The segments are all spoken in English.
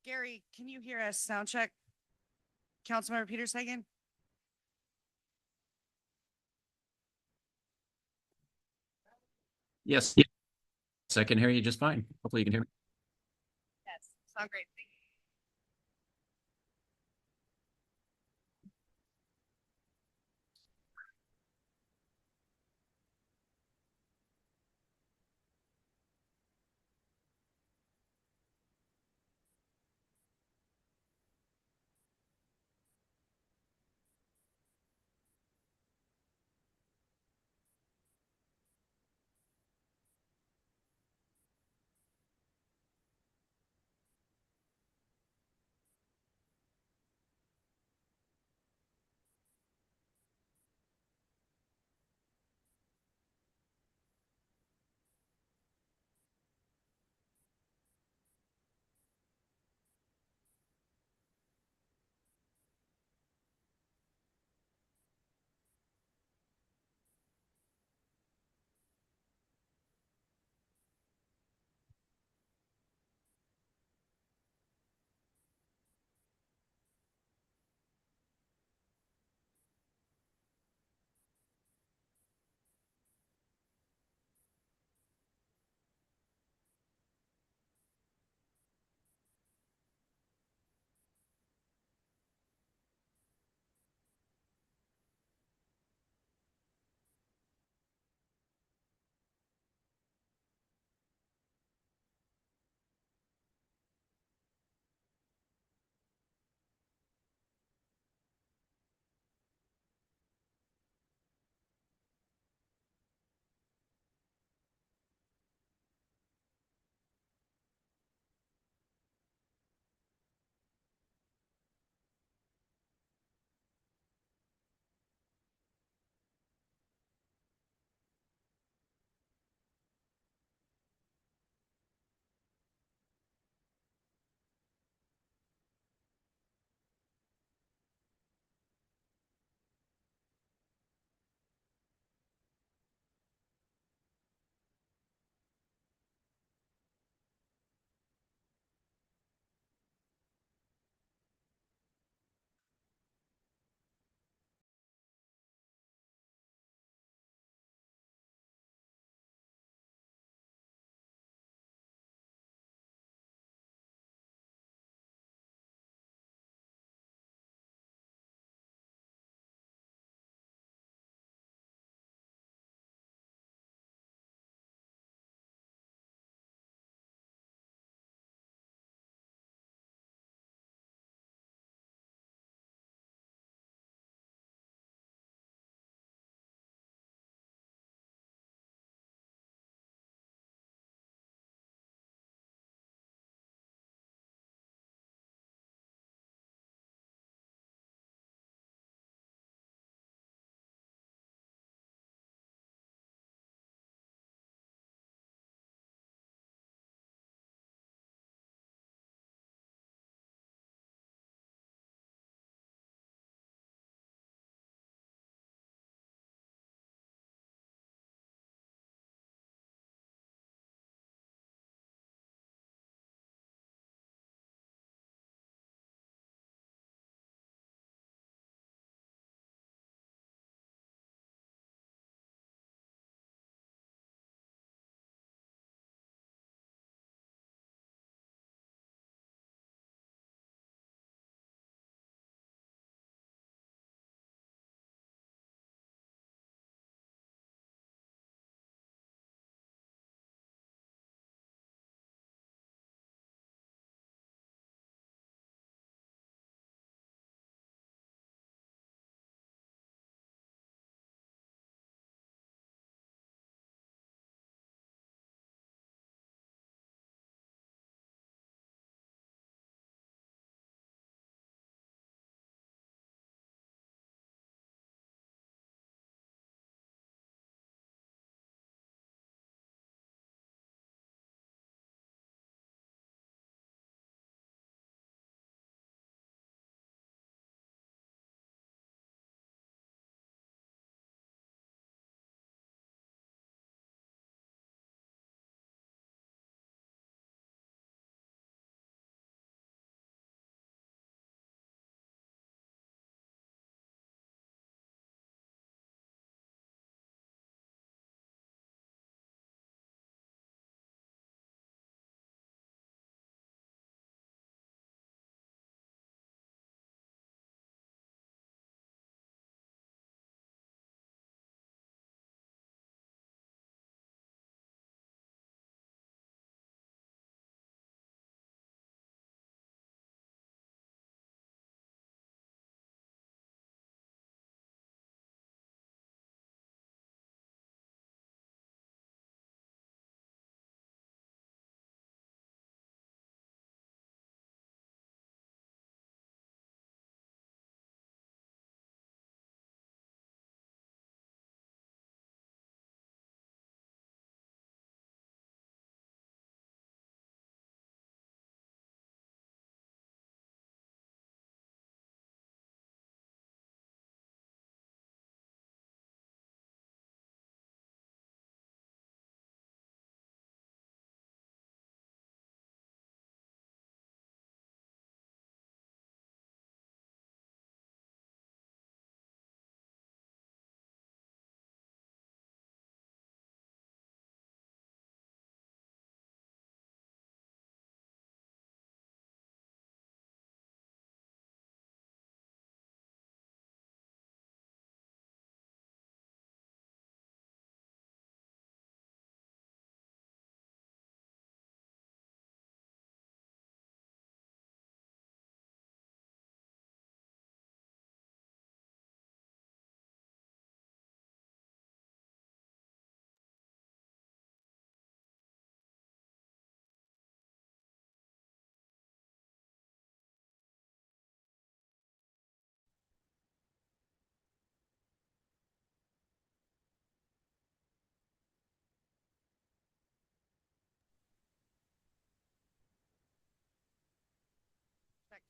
Gary, can you hear us? Sound check. Councilmember Peter Sagan? Yes, I can hear you just fine. Hopefully you can hear me. Yes. Sound great. Thank you.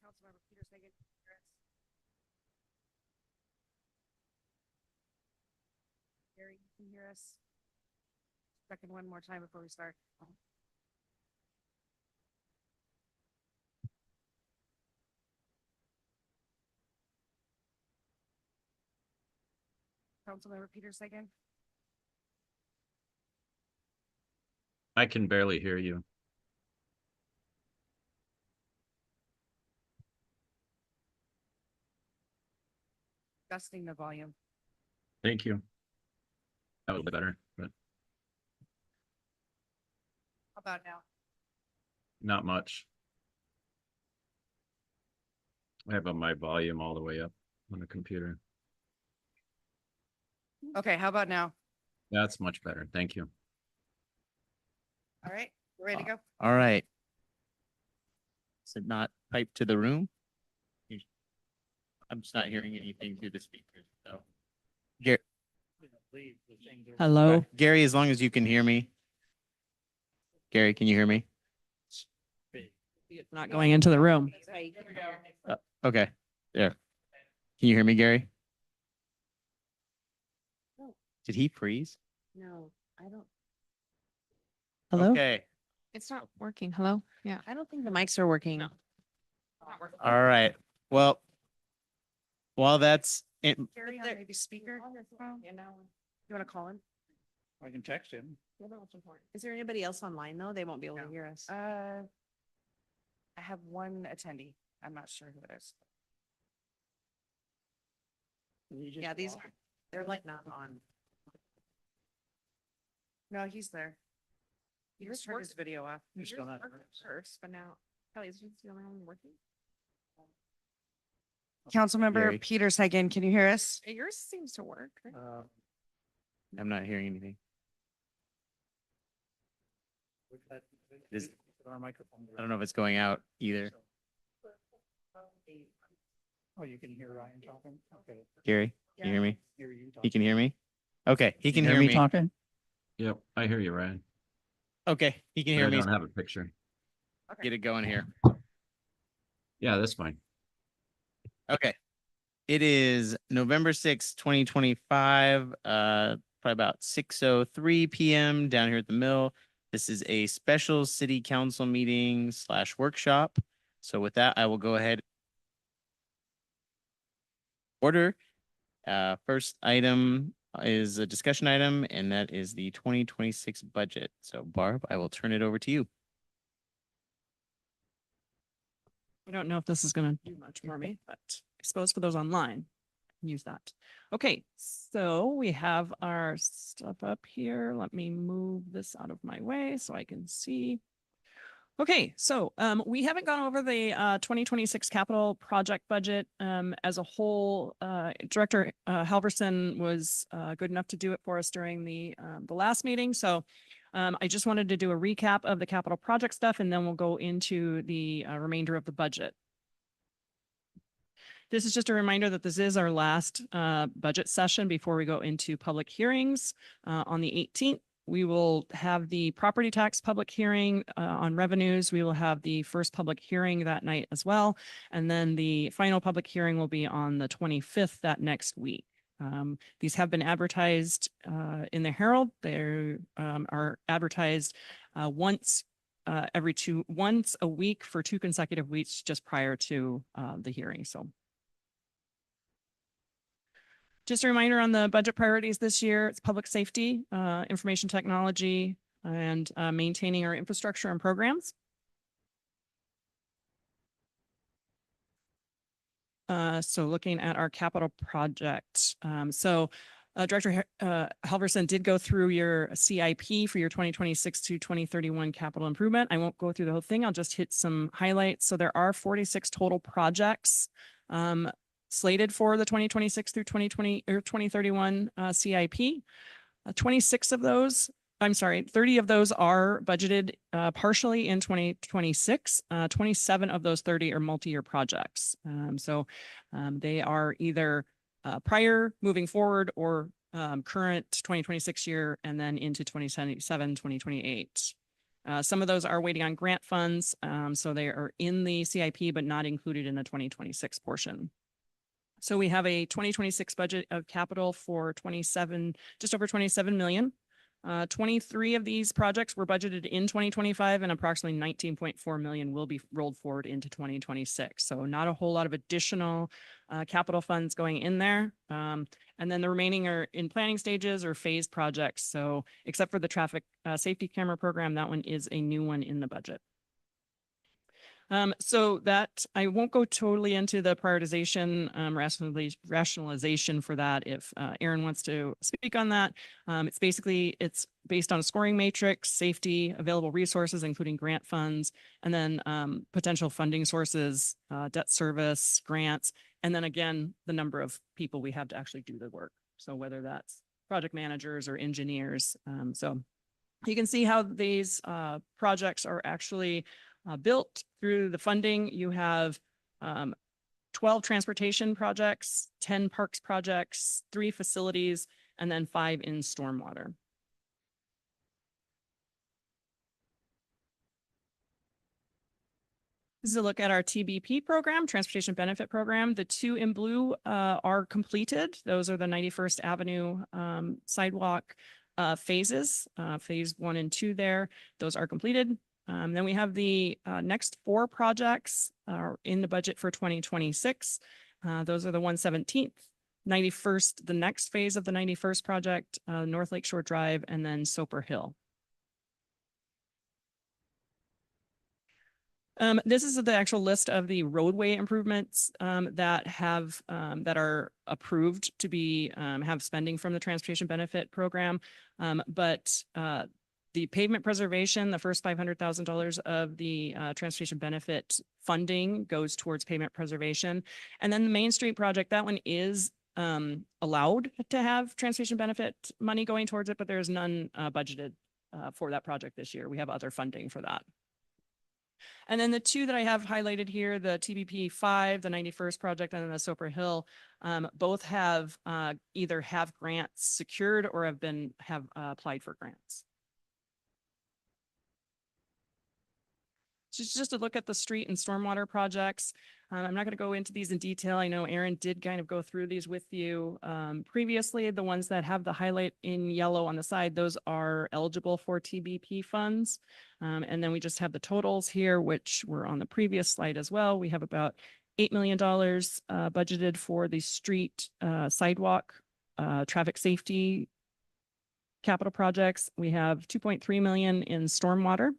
Councilmember Peter Sagan. can you hear us? Gary, you can hear us? Second one more time before we start. Councilmember Peter Sagan. I can barely hear you. Adjusting the volume. Thank you. That was better, but How about now? not much. I have my volume all the way up on the computer. Okay, how about now? That's much better. Thank you. All right, we're ready to go? All right. Is it not piped to the room? I'm just not hearing anything through the speakers, so. Hello? Gary, as long as you can hear me. Gary, can you hear me? It's not going into the room. Okay, there. Can you hear me, Gary? No. Did he freeze? No, I don't, Hello? Okay, It's not working. Hello? Yeah. I don't think the mics are working. No. all right. Well, while that's it, Gary, on maybe speaker? phone? You want to call him? I can text him. Is there anybody else online though? They won't be able to No. hear us. I have one attendee. I'm not sure who it is. Yeah, these, they're like not on. No, he's there. He just turned his video off. You're still not. First, but now, Kelly, is the only one working? Councilmember Gary. Peter Sagan, can you hear us? Yours seems to work. I'm not hearing anything. Is- Our microphone. I don't know if it's going out either. Oh, you can hear Ryan talking? Okay. Gary, can you hear me? Hear you He talking. can hear me? Okay, he can Hear hear me me. talking? Yep, I hear you, Ryan. Okay, he can But hear I me. don't have a picture. Get it going here. Yeah, that's fine. Okay. It is November 6th, 2025, probably about 6:03 PM down here at the mill. This is a special city council meeting / workshop. So with that, I will go ahead. Order. First item is a discussion item, and that is the 2026 budget. So Barb, I will turn it over to you. I don't know if this is gonna do much for me, but I suppose for those online, use that. Okay, so we have our stuff up here. Let me move this out of my way so I can see. Okay, so we haven't gone over the 2026 capital project budget as a whole. Director Halverson was good enough to do it for us during the last meeting. So I just wanted to do a recap of the capital project stuff, and then we'll go into the remainder of the budget. This is just a reminder that this is our last budget session before we go into public hearings on the 18th. We will have the property tax public hearing on revenues. We will have the first public hearing that night as well. And then the final public hearing will be on the 25th that next week. These have been advertised in the Herald. They are advertised once a week for 2 consecutive weeks just prior to the hearing. So just a reminder on the budget priorities this year, it's public safety, information technology, and maintaining our infrastructure and programs. So looking at our capital project. Director Halverson did go through your CIP for your 2026 to 2031 capital improvement. I won't go through the whole thing. I'll just hit some highlights. So there are 46 total projects slated for the 2026 through 2020 or 2031 CIP. 26 of those, 30 of those are budgeted partially in 2026. 27 of those 30 are multi-year projects. They are either prior, moving forward, or current 2026 year, and then into 2027, 2028. Some of those are waiting on grant funds, so they are in the CIP, but not included in the 2026 portion. So we have a 2026 budget of capital for 27, just over 27 million. 23 of these projects were budgeted in 2025 and approximately 19.4 million will be rolled forward into 2026. So not a whole lot of additional capital funds going in there. And then the remaining are in planning stages or phased projects. So except for the traffic safety camera program, that one is a new one in the budget. So that I won't go totally into the prioritization, rationalization for that. If Aaron wants to speak on that, it's based on a scoring matrix, safety, available resources, including grant funds, and then potential funding sources, debt service, grants, and then again, the number of people we have to actually do the work. So whether that's project managers or engineers. So you can see how these projects are actually built through the funding. You have 12 transportation projects, 10 parks projects, 3 facilities, and then 5 in stormwater. This is a look at our TBP program, Transportation Benefit Program. The 2 in blue are completed. Those are the 91st Avenue sidewalk phases, phase 1 and 2 there. Those are completed. Then we have the next 4 projects in the budget for 2026. Those are the 117th, 91st, the next phase of the 91st project, North Lake Shore Drive, and then Soper Hill. This is the actual list of the roadway improvements that are approved to be have spending from the Transportation Benefit Program. But the pavement preservation, the first $500,000 of the transportation benefit funding goes towards pavement preservation. And then the Main Street project, that one is allowed to have transportation benefit money going towards it, but there's none budgeted for that project this year. We have other funding for that. And then the 2 that I have highlighted here, the TBP 5, the 91st project, and then the Soper Hill, both have either have grants secured or have applied for grants. Just to look at the street and stormwater projects. I'm not going to go into these in detail. I know Aaron did kind of go through these with you previously. The ones that have the highlight in yellow on the side, those are eligible for TBP funds. And then we just have the totals here, which were on the previous slide as well. We have about $8 million budgeted for the street sidewalk traffic safety capital projects. We have 2.3 million in stormwater.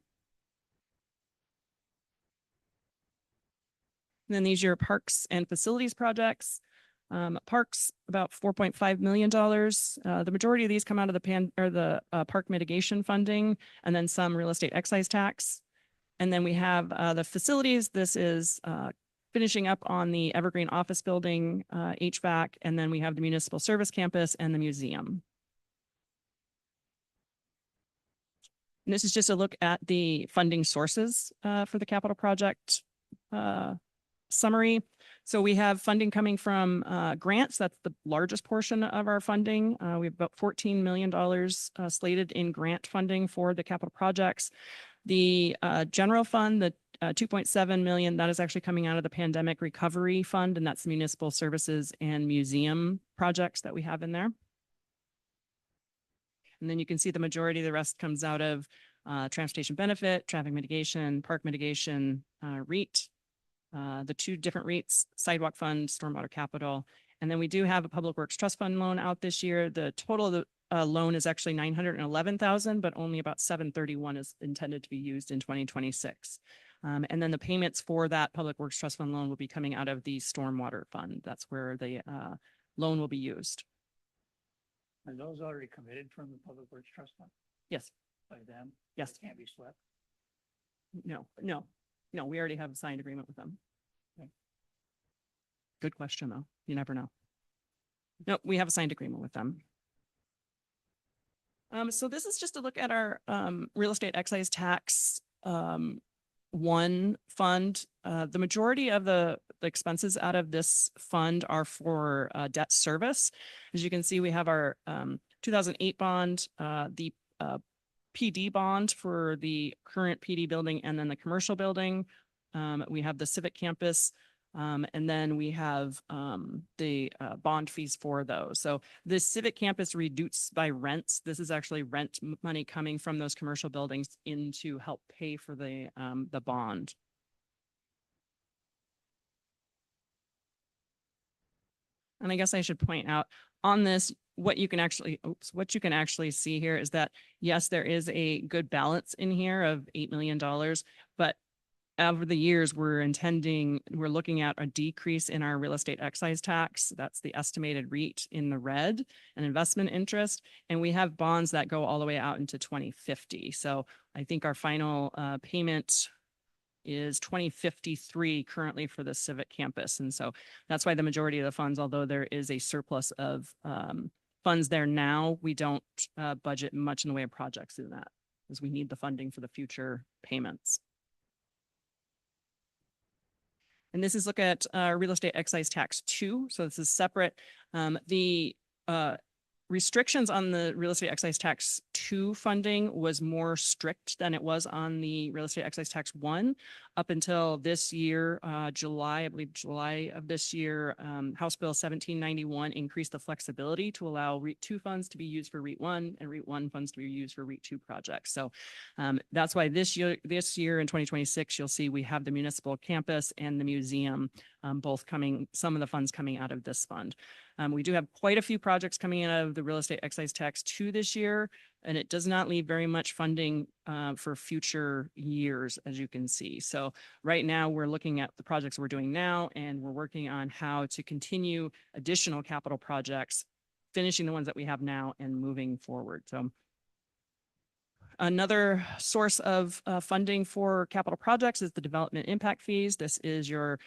And then these are your parks and facilities projects. Parks, about $4.5 million. The majority of these come out of the park mitigation funding, and then some real estate excise tax. And then we have the facilities. This is finishing up on the Evergreen office building, HVAC, and then we have the municipal service campus and the museum. And this is just a look at the funding sources for the capital project summary. So we have funding coming from grants. That's the largest portion of our funding. We have about $14 million slated in grant funding for the capital projects. The general fund, the 2.7 million, that is actually coming out of the pandemic recovery fund, and that's municipal services and museum projects that we have in there. And then you can see the majority of the rest comes out of transportation benefit, traffic mitigation, park mitigation, REIT, the 2 different REITs, sidewalk fund, stormwater capital. And then we do have a public works trust fund loan out this year. The total of the loan is actually 911,000, but only about 731 is intended to be used in 2026. And then the payments for that public works trust fund loan will be coming out of the stormwater fund. That's where the loan will be used. Are those already committed from the Public Works Trust Fund Yes, by them? yes. They can't be swept. No, we already have a signed agreement with them. Okay. Good question, though. You never know. No, we have a signed agreement with them. So this is just a look at our real estate excise tax 1 fund. The majority of the expenses out of this fund are for debt service. As you can see, we have our 2008 bond, the PD bond for the current PD building and then the commercial building. We have the civic campus. And then we have the bond fees for those. So this civic campus reduced by rents. This is actually rent money coming from those commercial buildings in to help pay for the bond. And I guess I should point out on this, what you can actually see here is that, yes, there is a good balance in here of $8 million, but over the years, we're looking at a decrease in our real estate excise tax. That's the estimated REIT in the red and investment interest. And we have bonds that go all the way out into 2050. So I think our final payment is 2053 currently for the civic campus. And so that's why the majority of the funds, although there is a surplus of funds there now, we don't budget much in the way of projects in that, because we need the funding for the future payments. And this is look at real estate excise tax 2. So this is separate. The restrictions on the real estate excise tax 2 funding was more strict than it was on the real estate excise tax 1 up until this year, July of this year. House Bill 1791 increased the flexibility to allow REIT 2 funds to be used for REIT 1 and REIT 1 funds to be used for REIT 2 projects. So that's why this year in 2026, you'll see we have the municipal campus and the museum both coming, some of the funds coming out of this fund. We do have quite a few projects coming out of the real estate excise tax 2 this year, and it does not leave very much funding for future years, as you can see. So right now we're looking at the projects we're doing now, and we're working on how to continue additional capital projects, finishing the ones that we have now and moving forward. So another source of funding for capital projects is the development impact fees. This is your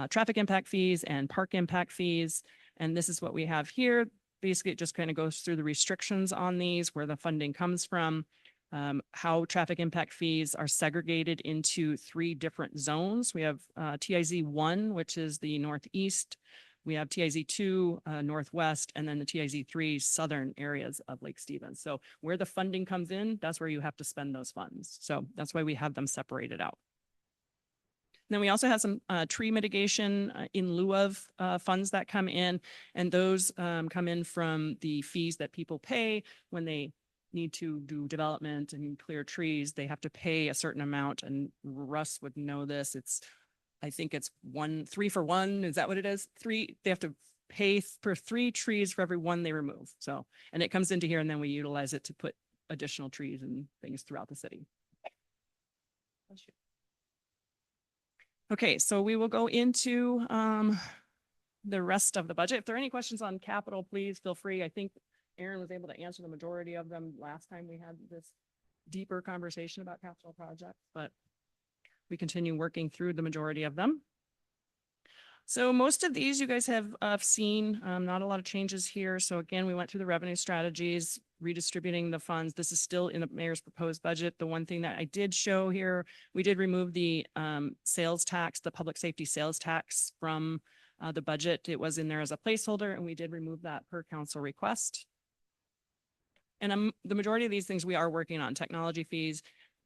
traffic impact fees and park impact fees. And this is what we have here. Basically, it just kind of goes through the restrictions on these, where the funding comes from, how traffic impact fees are segregated into 3 different zones. We have TIZ 1, which is the northeast. We have TIZ 2, northwest, and then the TIZ 3 southern areas of Lake Stevens. So where the funding comes in, that's where you have to spend those funds. So that's why we have them separated out. Then we also have some tree mitigation in lieu of funds that come in, and those come in from the fees that people pay when they need to do development and clear trees. They have to pay a certain amount, and Russ would know this. I think it's 3 for 1. Is that what it is? 3. They have to pay for 3 trees for every 1 they remove. So, and it comes into here, and then we utilize it to put additional trees and things throughout the city. Okay, so we will go into the rest of the budget. If there are any questions on capital, please feel free. I think Aaron was able to answer the majority of them last time we had this deeper conversation about capital projects, but we continue working through the majority of them. So most of these you guys have seen, not a lot of changes here. So again, we went through the revenue strategies, redistributing the funds. This is still in the mayor's proposed budget. The one thing that I did show here, we did remove the sales tax, the public safety sales tax from the budget. It was in there as a placeholder, and we did remove that per council request. And the majority of these things we are working on. Technology fees,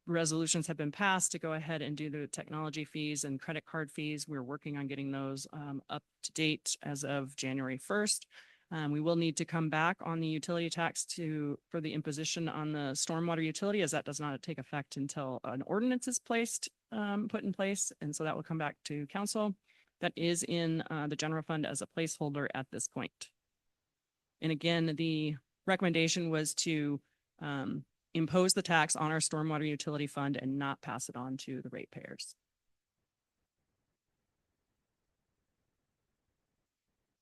resolutions have been passed to go ahead and do the technology fees and credit card fees. We're working on getting those up to date as of January 1st. We will need to come back on the utility tax for the imposition on the stormwater utility, as that does not take effect until an ordinance is put in place. And so that will come back to council. That is in the general fund as a placeholder at this point. And again, the recommendation was to impose the tax on our stormwater utility fund and not pass it on to the ratepayers.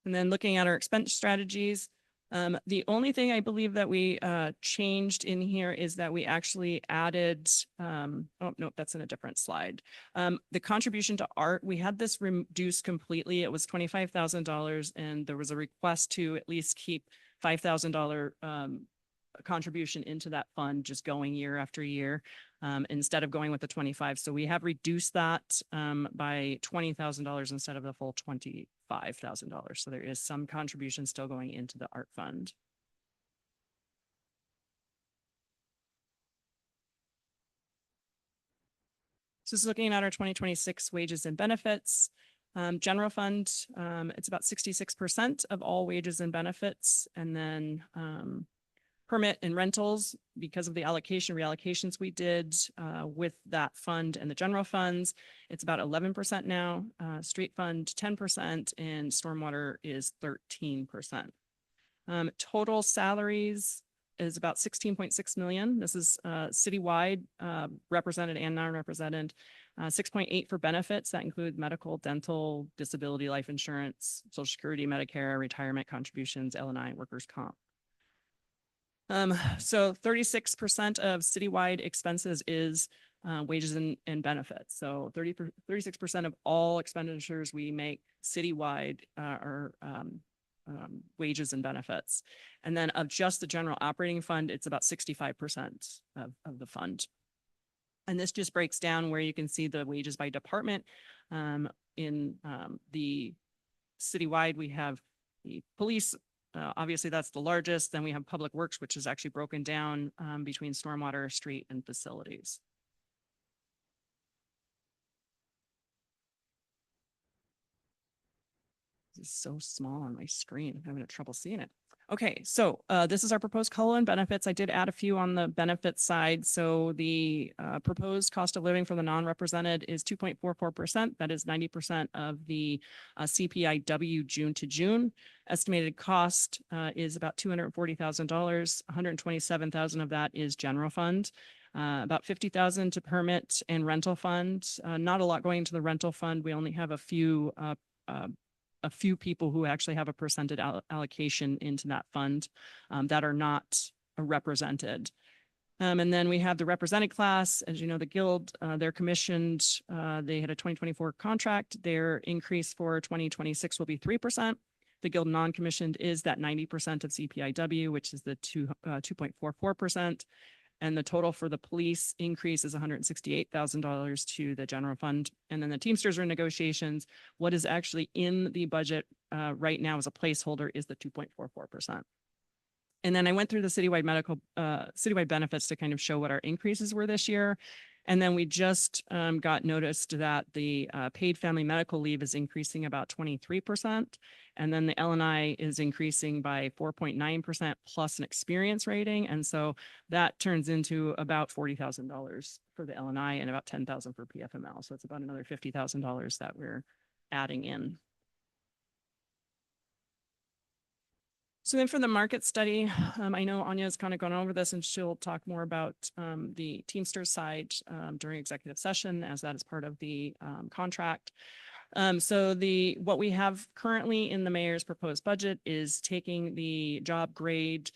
And then looking at our expense strategies, the only thing I believe that we changed in here is that we actually added, oh, no, that's in a different slide. The contribution to art, we had this reduced completely. It was $25,000, and there was a request to at least keep $5,000 contribution into that fund, just going year after year, instead of going with the 25. So we have reduced that by $20,000 instead of the full $25,000. So there is some contribution still going into the art fund. So this is looking at our 2026 wages and benefits. General fund, it's about 66% of all wages and benefits. And then permit and rentals, because of the reallocations we did with that fund and the general funds, it's about 11% now. Street fund 10% and stormwater is 13%. Total salaries is about 16.6 million. This is citywide, represented and non-represented. 6.8 for benefits. That include medical, dental, disability, life insurance, social security, Medicare, retirement contributions, L&I, workers' comp. So 36% of citywide expenses is wages and benefits. So 36% of all expenditures we make citywide are wages and benefits. And then of just the general operating fund, it's about 65% of the fund. And this just breaks down where you can see the wages by department. In the citywide, we have the police. Obviously, that's the largest. Then we have public works, which is actually broken down between stormwater, street, and facilities. This is so small on my screen. I'm having trouble seeing it. Okay, so this is our proposed COLA and benefits. I did add a few on the benefits side. So the proposed cost of living for the non-represented is 2.44%. That is 90% of the CPIW June to June. Estimated cost is about $240,000. $127,000 of that is general fund. About $50,000 to permit and rental fund. Not a lot going to the rental fund. We only have a few people who actually have a percentage allocation into that fund that are not represented. And then we have the represented class. As you know, the Guild, they're commissioned. They had a 2024 contract. Their increase for 2026 will be 3%. The Guild non-commissioned is that 90% of CPIW, which is the 2.44%. And the total for the police increase is $168,000 to the general fund. And then the Teamsters are in negotiations. What is actually in the budget right now as a placeholder is the 2.44%. And then I went through the citywide benefits to kind of show what our increases were this year. And then we just got noticed that the paid family medical leave is increasing about 23%. And then the L&I is increasing by 4.9% plus an experience rating. And so that turns into about $40,000 for the L&I and about $10,000 for PFML. So it's about another $50,000 that we're adding in. So then for the market study, I know Anya kind of gone over this and she'll talk more about the Teamsters side during executive session as that is part of the contract. So what we have currently in the mayor's proposed budget is taking the job grade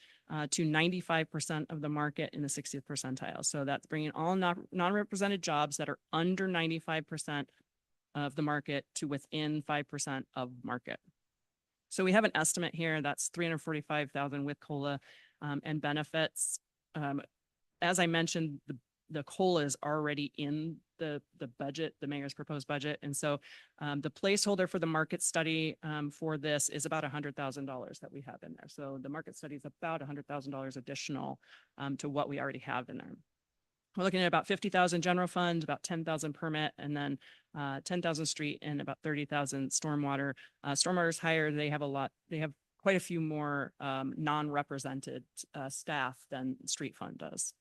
to 95% of the market in the 60th percentile. So that's bringing all non-represented jobs that are under 95% of the market to within 5% of market. So we have an estimate here that's $345,000 with COLA and benefits. As I mentioned, the COLA is already in the budget, the mayor's proposed budget. And so the placeholder for the market study for this is about $100,000 that we have in there. So the market study is about $100,000 additional to what we already have in there. We're looking at about 50,000 general fund, about 10,000 permit, and then 10,000 street and about 30,000 stormwater. Stormwater is higher. They have quite a few more non-represented staff than street fund does.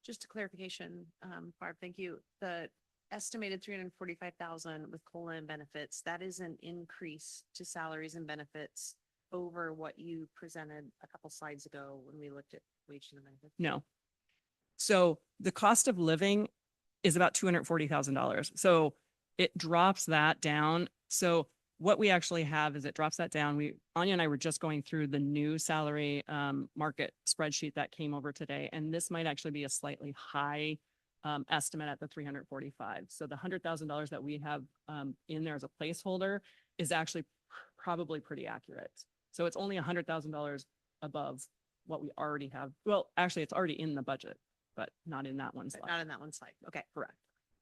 Just a clarification, Barb, thank you. The estimated 345,000 with COLA and benefits, that is an increase to salaries and benefits over what you presented a couple slides ago when we looked at wage and benefits. No. So the cost of living is about $240,000. So it drops that down. So what we actually have is it drops that down. Anya and I were just going through the new salary market spreadsheet that came over today, and this might actually be a slightly high estimate at the 345. So the $100,000 that we have in there as a placeholder is actually probably pretty accurate. So it's only $100,000 above what we already have. Well, actually, it's already in the budget, but not in that one slide. Not in that one slide. Okay, Correct.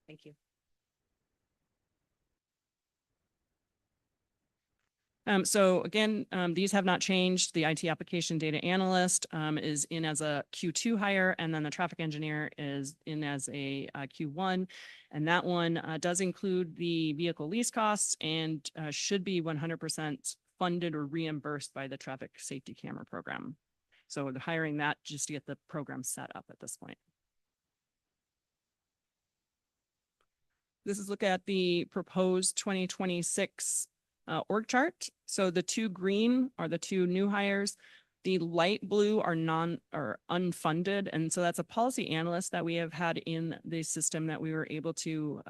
thank you. So again, these have not changed. The IT application data analyst is in as a Q2 hire, and then the traffic engineer is in as a Q1. And that one does include the vehicle lease costs and should be 100% funded or reimbursed by the traffic safety camera program. So they're hiring that just to get the program set up at this point. This is look at the proposed 2026 org chart. So the two green are the two new hires. The light blue are unfunded. And so that's a policy analyst that we have had in the system that we were able to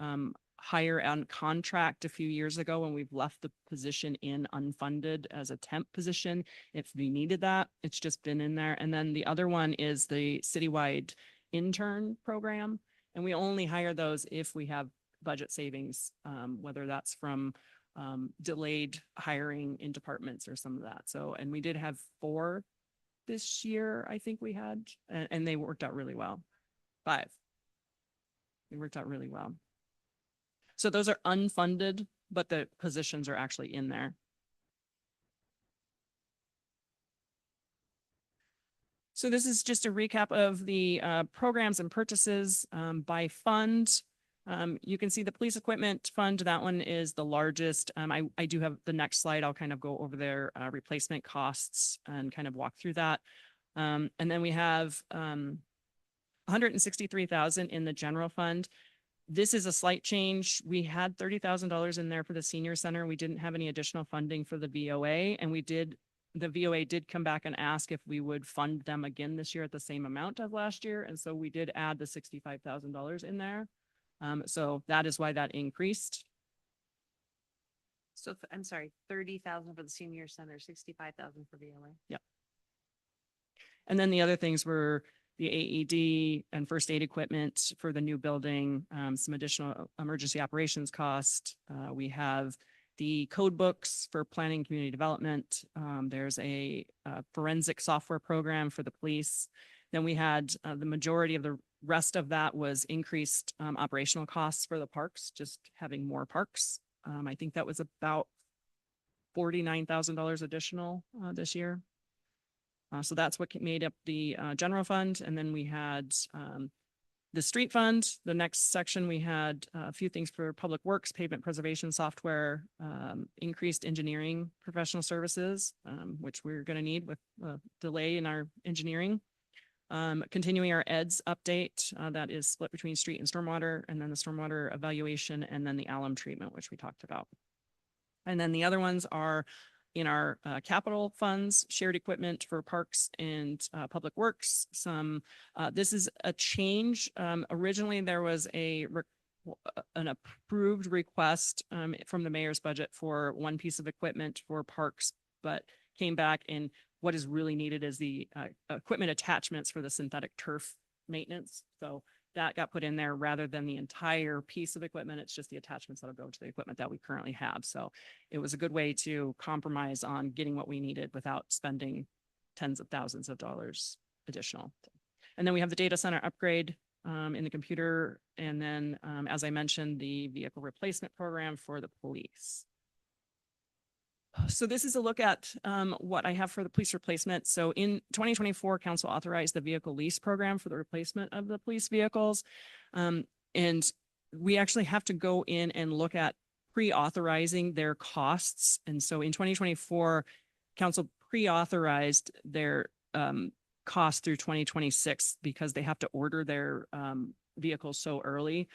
hire on contract a few years ago when we've left the position in unfunded as a temp position. If we needed that, it's just been in there. And then the other one is the citywide intern program. And we only hire those if we have budget savings, whether that's from delayed hiring in departments or some of that. So, and we did have 4 this year, I think we had, and they worked out really well. 5. They worked out really well. So those are unfunded, but the positions are actually in there. So this is just a recap of the programs and purchases by fund. You can see the police equipment fund. That one is the largest. I do have the next slide. I'll kind of go over their replacement costs and kind of walk through that. And then we have $163,000 in the general fund. This is a slight change. We had $30,000 in there for the senior center. We didn't have any additional funding for the VOA, and the VOA did come back and ask if we would fund them again this year at the same amount as last year. And so we did add the $65,000 in there. So that is why that increased. So I'm sorry, 30,000 for the senior center, 65,000 for VOA. Yep. And then the other things were the AED and first aid equipment for the new building, some additional emergency operations cost. We have the code books for planning community development. There's a forensic software program for the police. Then we had the majority of the rest of that was increased operational costs for the parks, just having more parks. I think that was about $49,000 additional this year. So that's what made up the general fund. And then we had the street fund. The next section, we had a few things for public works, pavement preservation software, increased engineering professional services, which we're going to need with a delay in our engineering. Continuing our EDS update, that is split between street and stormwater, and then the stormwater evaluation, and then the alum treatment, which we talked about. And then the other ones are in our capital funds, shared equipment for parks and public works. This is a change. Originally, there was an approved request from the mayor's budget for one piece of equipment for parks, but came back and what is really needed is the equipment attachments for the synthetic turf maintenance. So that got put in there rather than the entire piece of equipment. It's just the attachments that'll go to the equipment that we currently have. So it was a good way to compromise on getting what we needed without spending tens of thousands of dollars additional. And then we have the data center upgrade in the computer. And then, as I mentioned, the vehicle replacement program for the police. So this is a look at what I have for the police replacement. So in 2024, council authorized the vehicle lease program for the replacement of the police vehicles. And we actually have to go in and look at pre-authorizing their costs. And so in 2024, council pre-authorized their costs through 2026 because they have to order their vehicles so early.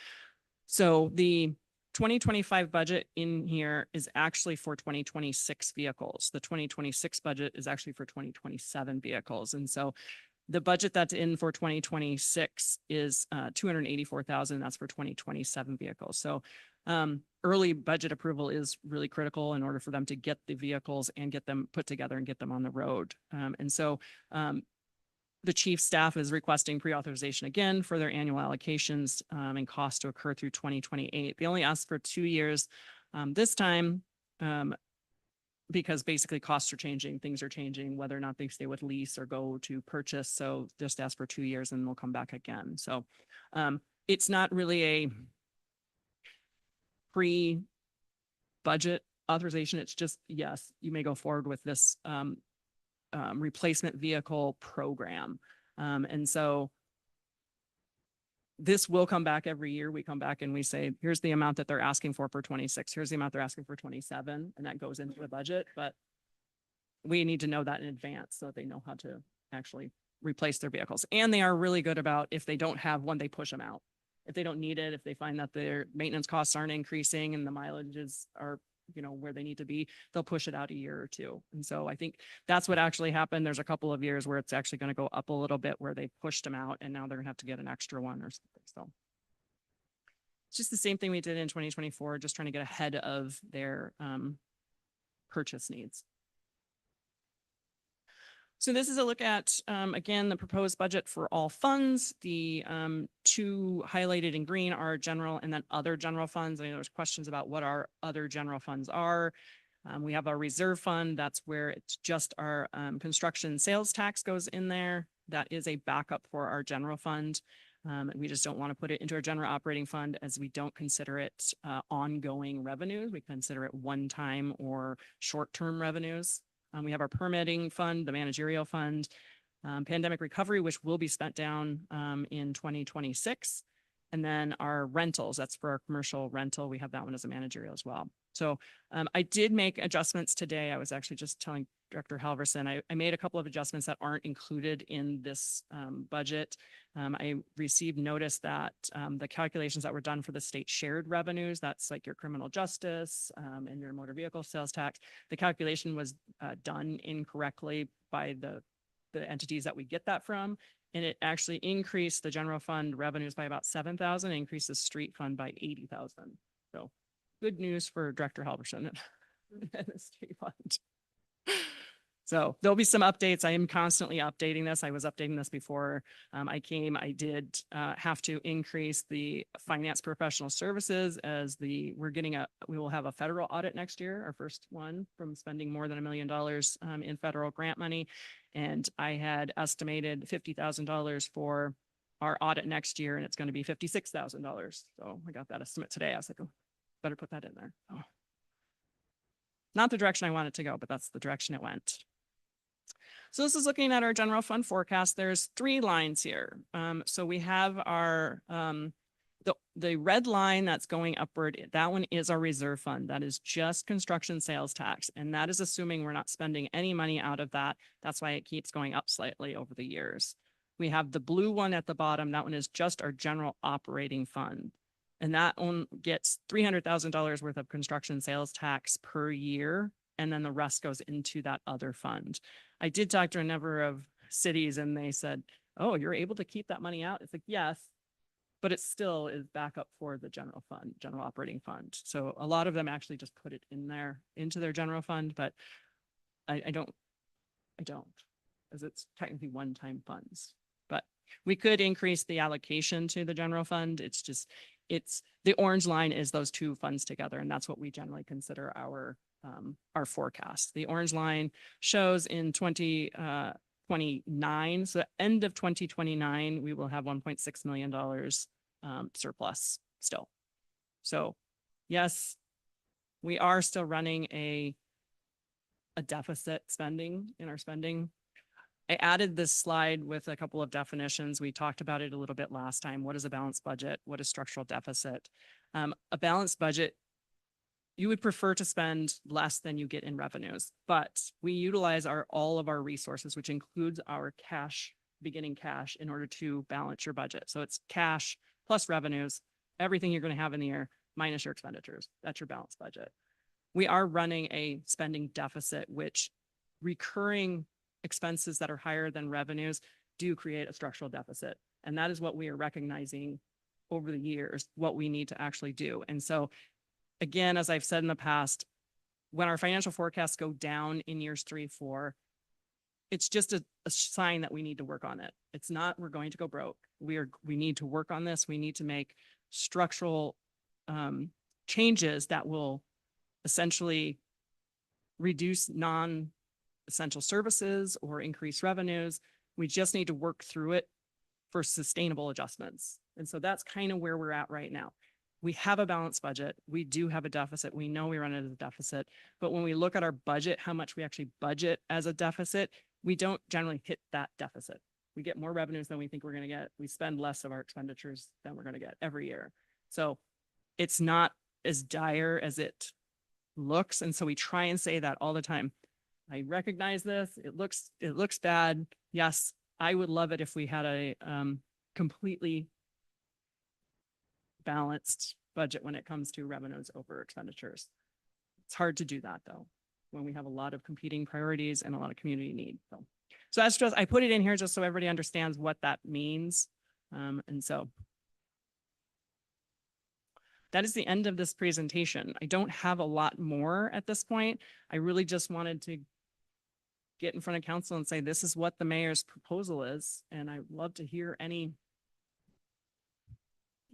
So the 2025 budget in here is actually for 2026 vehicles. The 2026 budget is actually for 2027 vehicles. And so the budget that's in for 2026 is $284,000. That's for 2027 vehicles. So early budget approval is really critical in order for them to get the vehicles and get them put together and get them on the road. And so the chief staff is requesting pre-authorization again for their annual allocations and costs to occur through 2028. They only asked for 2 years this time because basically costs are changing, things are changing, whether or not they stay with lease or go to purchase. So just ask for 2 years and we'll come back again. So it's not really a pre-budget authorization. It's just, yes, you may go forward with this replacement vehicle program. And so this will come back every year. We come back and we say, here's the amount that they're asking for 26. Here's the amount they're asking for 27, and that goes into the budget. But we need to know that in advance so that they know how to actually replace their vehicles. And they are really good about, if they don't have one, they push them out. If they don't need it, if they find that their maintenance costs aren't increasing and the mileages are, where they need to be, they'll push it out a year or two. And so I think that's what actually happened. There's a couple of years where it's actually going to go up a little bit, where they pushed them out and now they're gonna have to get an extra one or something. So it's just the same thing we did in 2024, just trying to get ahead of their purchase needs. So this is a look at, again, the proposed budget for all funds. The two highlighted in green are general and then other general funds. I know there's questions about what our other general funds are. We have our reserve fund. That's where it's just our construction sales tax goes in there. That is a backup for our general fund. We just don't want to put it into our general operating fund, as we don't consider it ongoing revenues. We consider it one-time or short-term revenues. We have our permitting fund, the managerial fund, pandemic recovery, which will be spent down in 2026. And then our rentals, that's for our commercial rental. We have that one as a managerial as well. So I did make adjustments today. I was actually just telling Director Halverson, I made a couple of adjustments that aren't included in this budget. I received notice that the calculations that were done for the state shared revenues, that's like your criminal justice and your motor vehicle sales tax, the calculation was done incorrectly by the entities that we get that from. And it actually increased the general fund revenues by about 7,000, increased the street fund by 80,000. So good news for Director Halverson and the street fund. So there'll be some updates. I am constantly updating this. I was updating this before I came. I did have to increase the finance professional services, as we will have a federal audit next year, our first one, from spending more than $1 million in federal grant money. And I had estimated $50,000 for our audit next year, and it's going to be $56,000. So I got that estimate today. I was like, oh, better put that in there. Oh. Not the direction I want it to go, but that's the direction it went. So this is looking at our general fund forecast. There's 3 lines here. So we have our, the red line that's going upward. That one is our reserve fund. That is just construction sales tax. And that is assuming we're not spending any money out of that. That's why it keeps going up slightly over the years. We have the blue one at the bottom. That one is just our general operating fund. And that one gets $300,000 worth of construction sales tax per year. And then the rest goes into that other fund. I did talk to a number of cities and they said, oh, you're able to keep that money out? It's like, yes, but it still is backup for the general fund, general operating fund. So a lot of them actually just put it in there into their general fund, but I don't, because it's technically one-time funds. But we could increase the allocation to the general fund. It's the orange line is those 2 funds together, and that's what we generally consider our forecast. The orange line shows in 2029, so end of 2029, we will have $1.6 million surplus still. So yes, we are still running a deficit spending in our spending. I added this slide with a couple of definitions. We talked about it a little bit last time. What is a balanced budget? What is structural deficit? A balanced budget, you would prefer to spend less than you get in revenues, but we utilize all of our resources, which includes our beginning cash, in order to balance your budget. So it's cash plus revenues, everything you're going to have in the year minus your expenditures. That's your balanced budget. We are running a spending deficit, which recurring expenses that are higher than revenues do create a structural deficit. And that is what we are recognizing over the years, what we need to actually do. And so again, as I've said in the past, when our financial forecasts go down in years 3, 4, it's just a sign that we need to work on it. It's not, we're going to go broke. We need to work on this. We need to make structural changes that will essentially reduce non-essential services or increase revenues. We just need to work through it for sustainable adjustments. And so that's kind of where we're at right now. we have a balanced budget. We do have a deficit. We know we run it as a deficit. But when we look at our budget, how much we actually budget as a deficit, we don't generally hit that deficit. We get more revenues than we think we're going to get. We spend less of our expenditures than we're going to get every year. So it's not as dire as it looks. And so we try and say that all the time. I recognize this. It looks bad. Yes, I would love it if we had a completely balanced budget when it comes to revenues over expenditures. It's hard to do that though, when we have a lot of competing priorities and a lot of community need. So that's just, I put it in here just so everybody understands what that means. And so that is the end of this presentation. I don't have a lot more at this point. I really just wanted to get in front of council and say, this is what the mayor's proposal is. And I'd love to hear anything,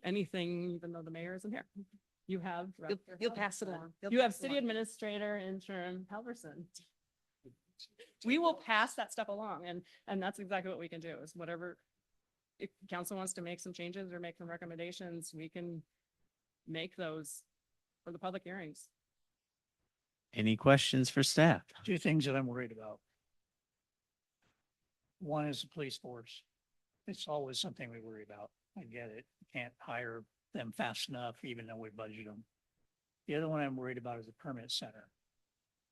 even though the mayor isn't here. You have. You'll pass it along. You'll You have pass it city along. administrator, interim Halverson. We will pass that stuff along and that's exactly what we can do is whatever. If council wants to make some changes or make some recommendations, we can make those for the public hearings. Any questions for staff? Two things that I'm worried about. One is the police force. It's always something we worry about. I get it. Can't hire them fast enough, even though we budget them. The other one I'm worried about is the permit center.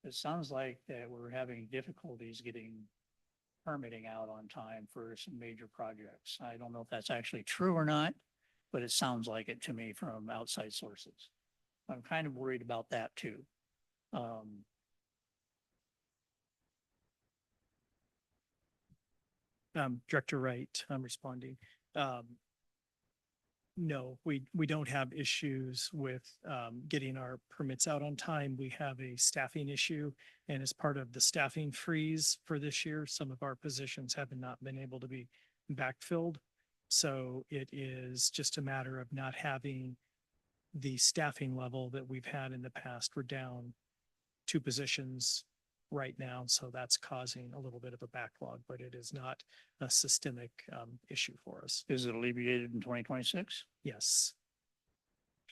It sounds like that we're having difficulties getting permitting out on time for some major projects. I don't know if that's actually true or not, but it sounds like it to me from outside sources. I'm kind of worried about that too. Director Wright, I'm responding. No, we don't have issues with getting our permits out on time. We have a staffing issue. And as part of the staffing freeze for this year, some of our positions have not been able to be backfilled. So it is just a matter of not having the staffing level that we've had in the past. We're down 2 positions right now, so that's causing a little bit of a backlog, but it is not a systemic issue for us. Is it alleviated in 2026? Yes,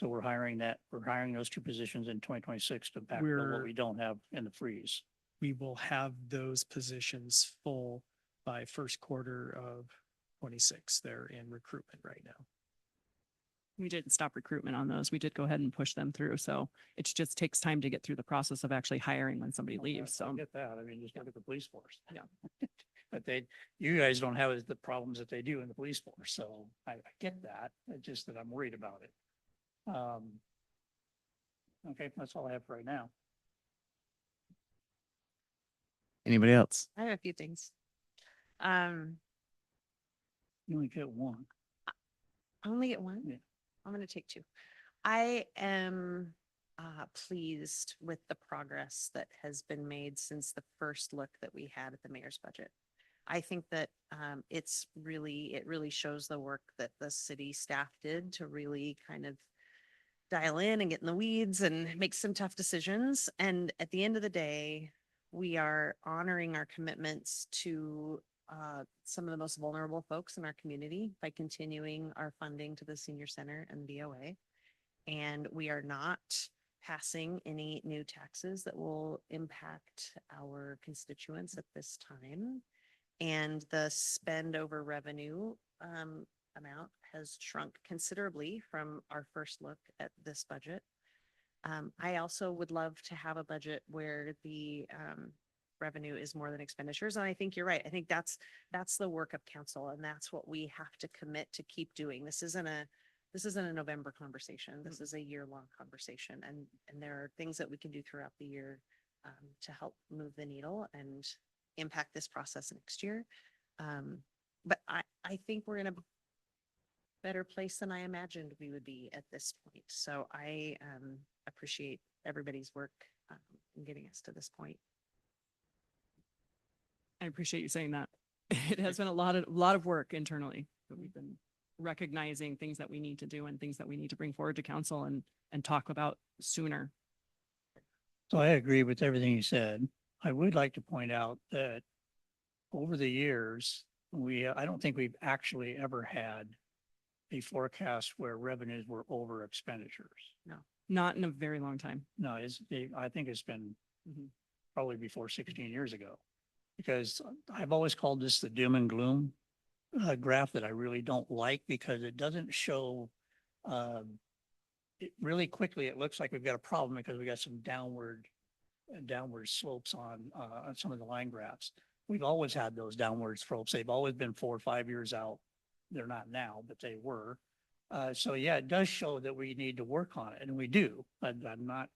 So we're hiring those 2 positions in 2026 to backfill what We're- we don't have in the freeze. we will have those positions full by first quarter of 26. They're in recruitment right now. We didn't stop recruitment on those. We did go ahead and push them through. So it just takes time to get through the process of actually hiring when somebody leaves. I So get that. I mean, just look at the police force. Yeah. But you guys don't have the problems that they do in the police force, so I get that. It's just that I'm worried about it. Okay, that's all I have for right now. Anybody else? I have a few things. You only get one. I only get one? Yeah. I'm gonna take 2. I am pleased with the progress that has been made since the first look that we had at the mayor's budget. I think that it really shows the work that the city staff did to really kind of dial in and get in the weeds and make some tough decisions. And at the end of the day, we are honoring our commitments to some of the most vulnerable folks in our community by continuing our funding to the senior center and BOA. And we are not passing any new taxes that will impact our constituents at this time. And the spend over revenue amount has shrunk considerably from our first look at this budget. I also would love to have a budget where the revenue is more than expenditures. And I think you're right. I think that's the work of council, and that's what we have to commit to keep doing. This isn't a November conversation. This is a year-long conversation. And there are things that we can do throughout the year to help move the needle and impact this process next year. But I think we're in a better place than I imagined we would be at this point. So I appreciate everybody's work in getting us to this point. I appreciate you saying that. It has been a lot of work internally, but we've been recognizing things that we need to do and things that we need to bring forward to council and talk about sooner. So I agree with everything you said. I would like to point out that over the years, I don't think we've actually ever had a forecast where revenues were over expenditures. Not in a very long time. No, I think it's been probably before 16 years ago. Because I've always called this the doom and gloom graph that I really don't like because it doesn't show it really quickly, it looks like we've got a problem because we got some downward slopes on some of the line graphs. We've always had those downward slopes. They've always been 4 or 5 years out. They're not now, but they were. So yeah, it does show that we need to work on it, and we do. I'm not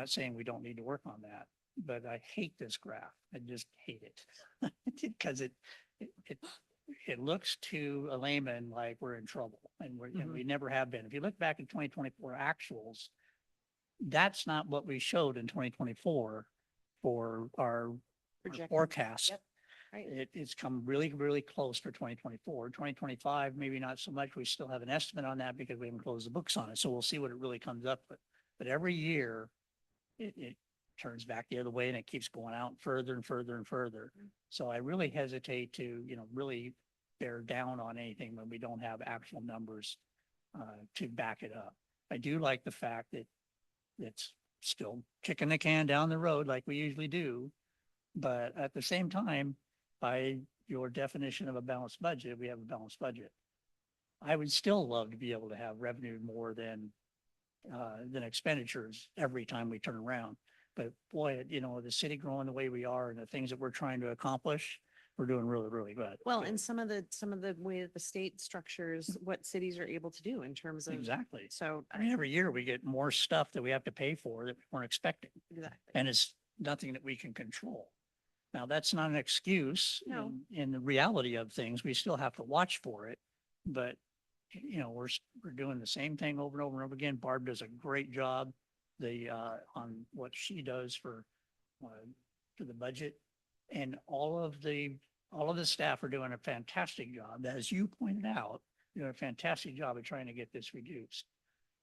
saying we don't need to work on that, but I hate this graph. I just hate it because it looks to a layman like we're in trouble, and we never have been. If you look back at 2024 actuals, that's not what we showed in 2024 for our Projected. forecast. Yep. Right. It's come really, really close for 2024. 2025, maybe not so much. We still have an estimate on that because we haven't closed the books on it. So we'll see what it really comes up with. But every year it turns back the other way and it keeps going out further and further and further. So I really hesitate to, really bear down on anything when we don't have actual numbers to back it up. I do like the fact that it's still kicking the can down the road like we usually do. But at the same time, by your definition of a balanced budget, we have a balanced budget. I would still love to be able to have revenue more than expenditures every time we turn around. But boy, the city growing the way we are and the things that we're trying to accomplish, we're doing really, really good. Well, and some of the way that the state structures what cities are able to do in terms of. Exactly. So. I mean, every year we get more stuff that we have to pay for that we weren't expecting. Exactly. And it's nothing that we can control. Now, that's not an excuse. No. In the reality of things, we still have to watch for it. But, we're doing the same thing over and over and over again. Barb does a great job on what she does for the budget. And all of the staff are doing a fantastic job. As you pointed out, doing a fantastic job of trying to get this reduced.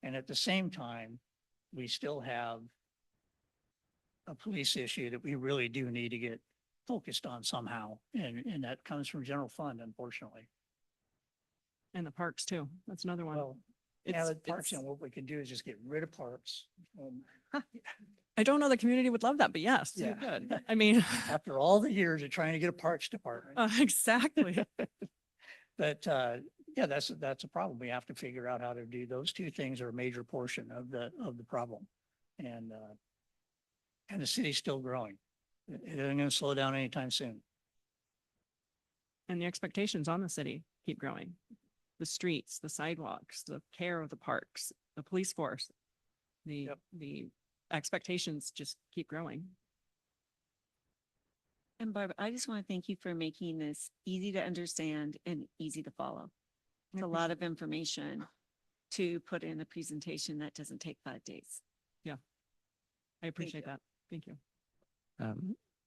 And at the same time, we still have a police issue that we really do need to get focused on somehow. And that comes from general fund, unfortunately. And the parks too. That's another one. Well, yeah, It's- the parks, it's- what we can do is just get rid of parks. I don't know the community would love that, but yes, you Yeah. could. I mean, After all the years of trying to get a parks department. exactly. But yeah, that's a problem. We have to figure out how to do those two things are a major portion of the problem. And the city's still growing. It isn't going to slow down anytime soon. And the expectations on the city keep growing. The streets, the sidewalks, the care of the parks, the police force, the expectations just keep growing. And Barb, I just want to thank you for making this easy to understand and easy to follow. It's a lot of information to put in a presentation that doesn't take 5 days. I appreciate that. Thank you.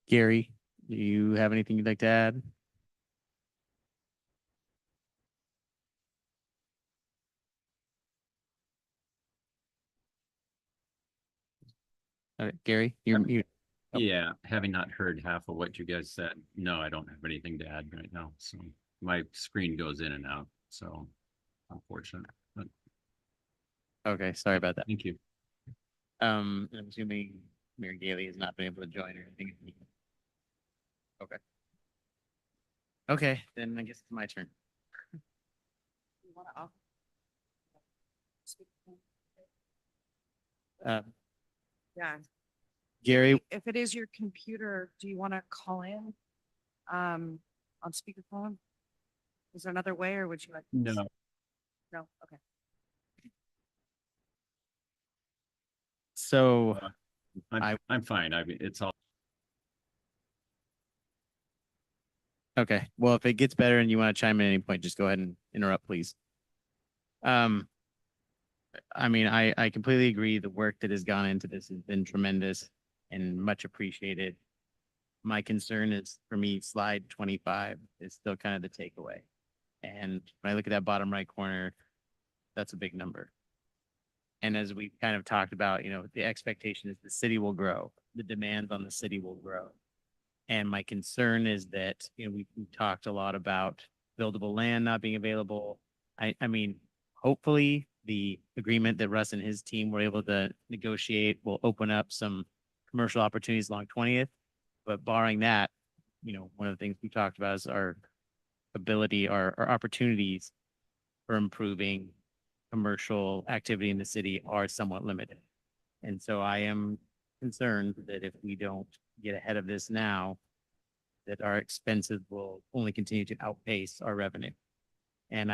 Gary, do you have anything you'd like to add? All right, Gary, you're mute. Oh. Yeah, having not heard half of what you guys said, no, I don't have anything to add right now. So my screen goes in and out, so unfortunate, but Okay, sorry about that. thank you. I'm assuming Mayor Gailey has not been able to join or anything. Okay. Okay, then I guess it's my turn. You wanna off- Yeah. Gary, If it is your computer, do you want to call in on speakerphone? Is there another way or would you like? No, No, okay. so I'm fine. It's all. okay, well, if it gets better and you want to chime in at any point, just go ahead and interrupt, please. I mean, I completely agree. The work that has gone into this has been tremendous and much appreciated. My concern is, for me, slide 25 is still kind of the takeaway. And when I look at that bottom right corner, that's a big number. And as we kind of talked about, the expectation is the city will grow, the demands on the city will grow. And my concern is that, we talked a lot about buildable land not being available. I mean, hopefully the agreement that Russ and his team were able to negotiate will open up some commercial opportunities along 20th. But barring that, one of the things we talked about is our ability, our opportunities for improving commercial activity in the city are somewhat limited. And so I am concerned that if we don't get ahead of this now, that our expenses will only continue to outpace our revenue. And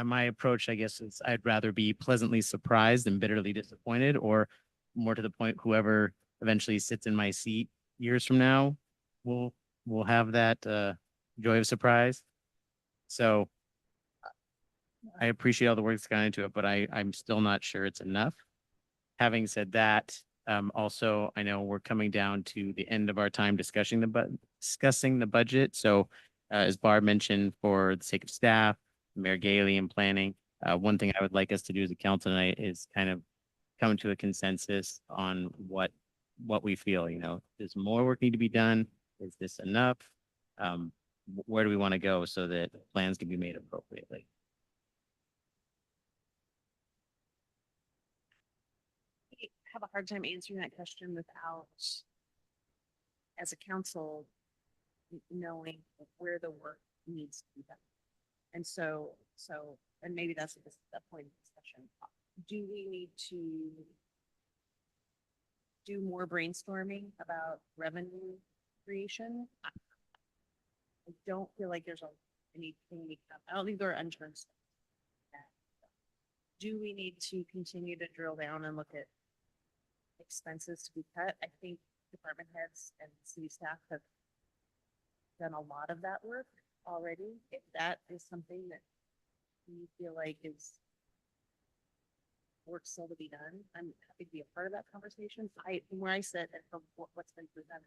my approach, I guess, is I'd rather be pleasantly surprised than bitterly disappointed, or more to the point, whoever eventually sits in my seat years from now will have that joy of surprise. So I appreciate all the work that's gone into it, but I'm still not sure it's enough. Having said that, also, I know we're coming down to the end of our time discussing the budget. So as Barb mentioned, for the sake of staff, Mayor Gailey and planning, one thing I would like us to do as a council tonight is kind of come to a consensus on what we feel. Does more work need to be done? Is this enough? Where do we want to go so that plans can be made appropriately? I have a hard time answering that question without, as a council, knowing where the work needs to be done. And so, and maybe that's that point of discussion. Do we need to do more brainstorming about revenue creation? I don't feel like there's anything I don't think there are unturned steps. Do we need to continue to drill down and look at expenses to be cut? I think department heads and city staff have done a lot of that work already. If that is something that you feel like is work still to be done, I'm happy to be a part of that conversation. From where I sit and from what's been presented,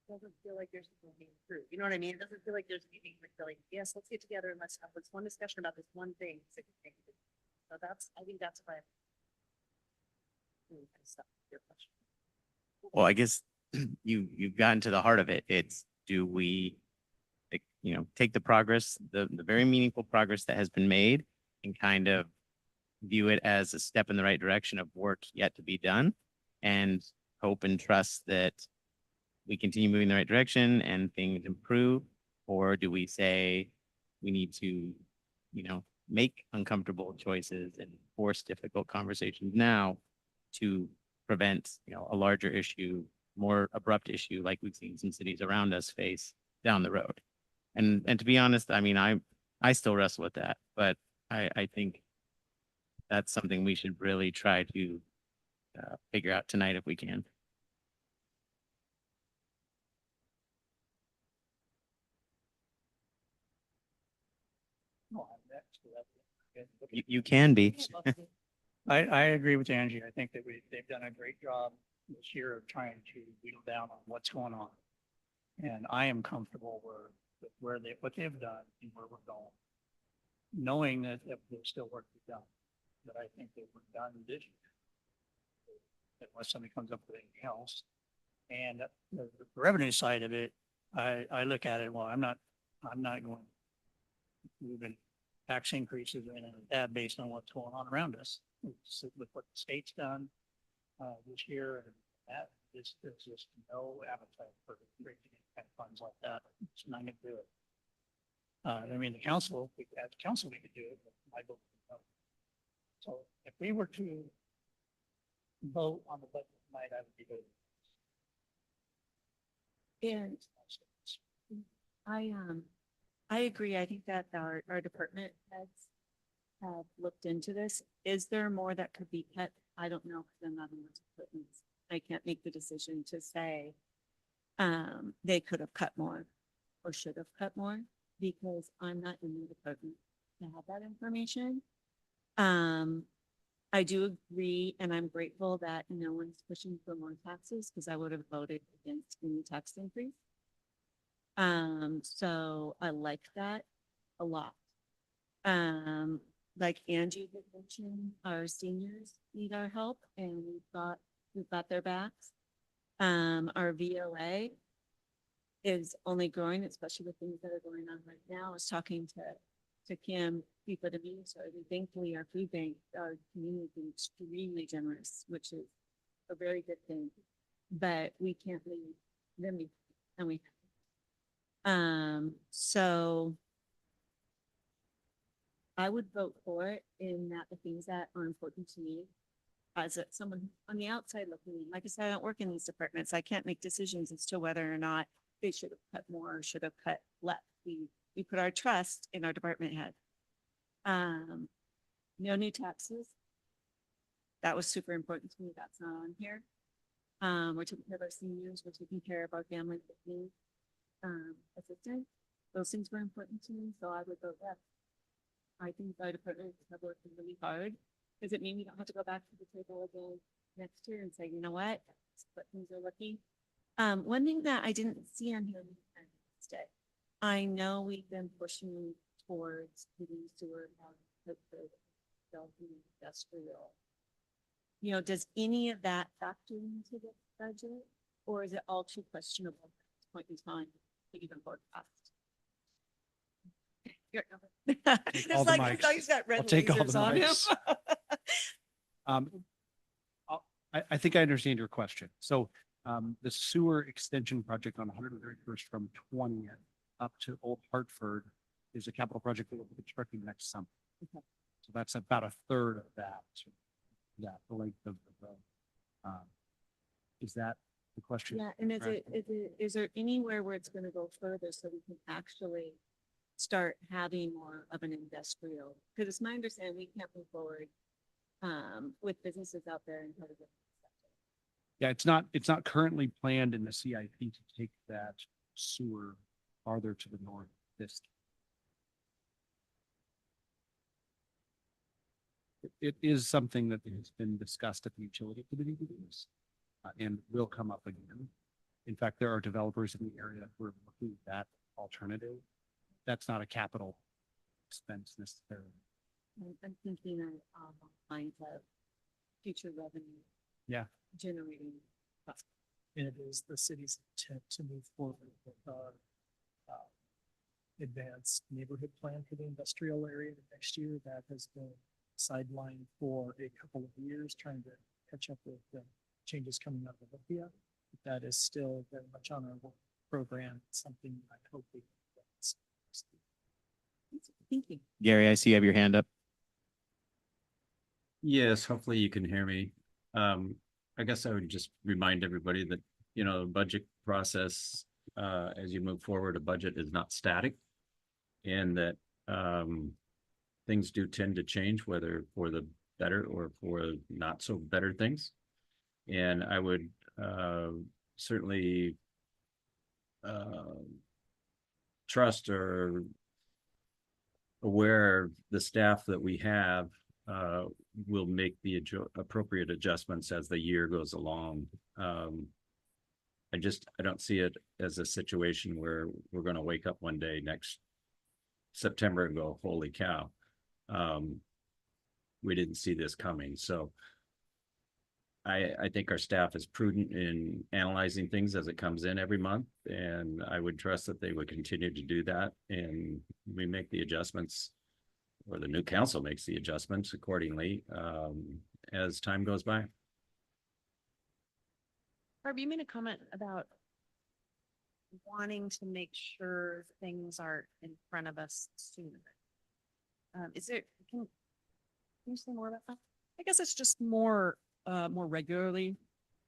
doesn't feel like there's anything through. You know what I mean? It doesn't feel like there's anything like, yes, let's get together and let's have this one discussion about this one thing. So I think that's why. Your question. Well, I guess you've gotten to the heart of it. It's, do we, take the progress, the very meaningful progress that has been made, and kind of view it as a step in the right direction of work yet to be done, and hope and trust that we continue moving in the right direction and things improve? Or do we say we need to, make uncomfortable choices and force difficult conversations now to prevent, a larger issue, more abrupt issue like we've seen some cities around us face down the road? And to be honest, I mean, I still wrestle with that, but I think that's something we should really try to figure out tonight if we can. No, that's- You can be. I agree with Angie. I think that they've done a great job this year of trying to whittle down on what's going on. And I am comfortable with what they've done and where we're going. Knowing that there's still work to be done, but I think that we're done this year. Unless somebody comes up with anything else. And the revenue side of it, I look at it, well, I'm not going, we've been tax increases and that based on what's going on around us. With what the state's done this year, and that there's just no appetite for raising kind of funds like that. It's not going to do it. I mean, the council, we could do it, but I vote no. So if we were to vote on the budget tonight, I would be voting. And I agree. I think that our department heads have looked into this. Is there more that could be cut? I don't know, because I'm not in the department. I can't make the decision to say they could have cut more or should have cut more, because I'm not in the department to have that information. I do agree, and I'm grateful that no one's pushing for more taxes, because I would have voted against any tax increase. So I like that a lot. Like Angie had mentioned, our seniors need our help, and we've got their backs. Our VOA is only growing, especially with things that are going on right now. I was talking to Kim before the meeting started, and thankfully our food bank, our community is extremely generous, which is a very good thing. But we can't leave them, and we, so I would vote for it in that the things that are important to me as someone on the outside looking in. Like I said, I don't work in these departments. I can't make decisions as to whether or not they should have cut more or should have cut less. We put our trust in our department head. No new taxes. That was super important to me. That's not on here. We're taking care of our seniors. We're taking care of our family with needs. Assistance. Those things were important to me, so I would vote yes. I think our department have worked really hard. Does it mean we don't have to go back to the table again next year and say, you know what, what things are looking? One thing that I didn't see on here, I know we've been pushing towards getting sewer out of the industrial. You know, does any of that factor into the budget, or is it all too questionable at this point in time to even forecast? It's all the like mics. he's got red I'll take all lasers the on him. mics. I think I understand your question. So the sewer extension project on 131st from 20th up to Old Hartford is a capital project that we'll be constructing next summer. Okay. So that's about a third of that, the length of the road. Is that the question? Yeah, and Right. is there anywhere where it's gonna go further so we can actually start having more of an industrial? Because it's my understanding we can't move forward with businesses out there until we get. Yeah, it's not currently planned in the CIP to take that sewer farther to the north this. It is something that has been discussed at the utility committee meetings and will come up again. In fact, there are developers in the area who are looking at that alternative. That's not a capital expense necessarily. I'm thinking of lines of future revenue. Yeah. Generating. And it is the city's intent to move forward with our advanced neighborhood plan for the industrial area next year. That has been sidelined for a couple of years, trying to catch up with the changes coming out of Olympia. That is still very much on our work program, something I hope we can. Thank you. Gary, I see you have your hand up. Yes, hopefully you can hear me. I guess I would just remind everybody that, you know, budget process, as you move forward, a budget is not static. And that, things do tend to change, whether for the better or for not so better things. And I would, certainly, trust or aware the staff that we have will make the appropriate adjustments as the year goes along. I don't see it as a situation where we're going to wake up one day next September and go, holy cow. We didn't see this coming. So I think our staff is prudent in analyzing things as it comes in every month, and I would trust that they would continue to do that, and we make the adjustments, or the new council makes the adjustments accordingly as time goes by. Barb, you made a comment about wanting to make sure things are in front of us sooner. Can you say more about that? I guess it's just more regularly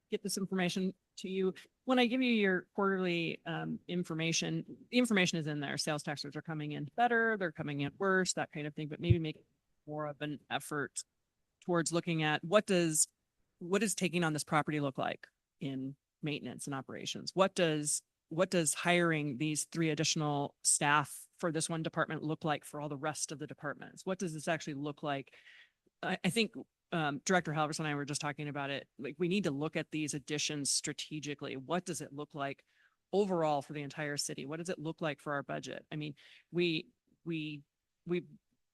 get this information to you. When I give you your quarterly information, the information is in there. Sales taxes are coming in better, they're coming in worse, that kind of thing, but maybe make more of an effort towards looking at what does taking on this property look like in maintenance and operations? What does hiring these 3 additional staff for this one department look like for all the rest of the departments? What does this actually look like? I think Director Halverson and I were just talking about it. Like, we need to look at these additions strategically. What does it look like overall for the entire city? What does it look like for our budget? I mean, we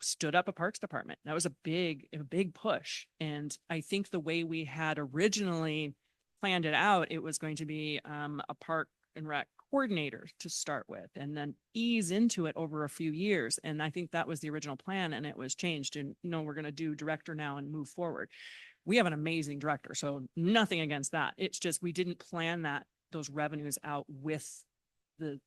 stood up a parks department. That was a big push. And I think the way we had originally planned it out, it was going to be a park and rec coordinator to start with, and then ease into it over a few years. And I think that was the original plan, and it was changed, and no, we're going to do director now and move forward. We have an amazing director, so nothing against that. It's just, we didn't plan those revenues out with the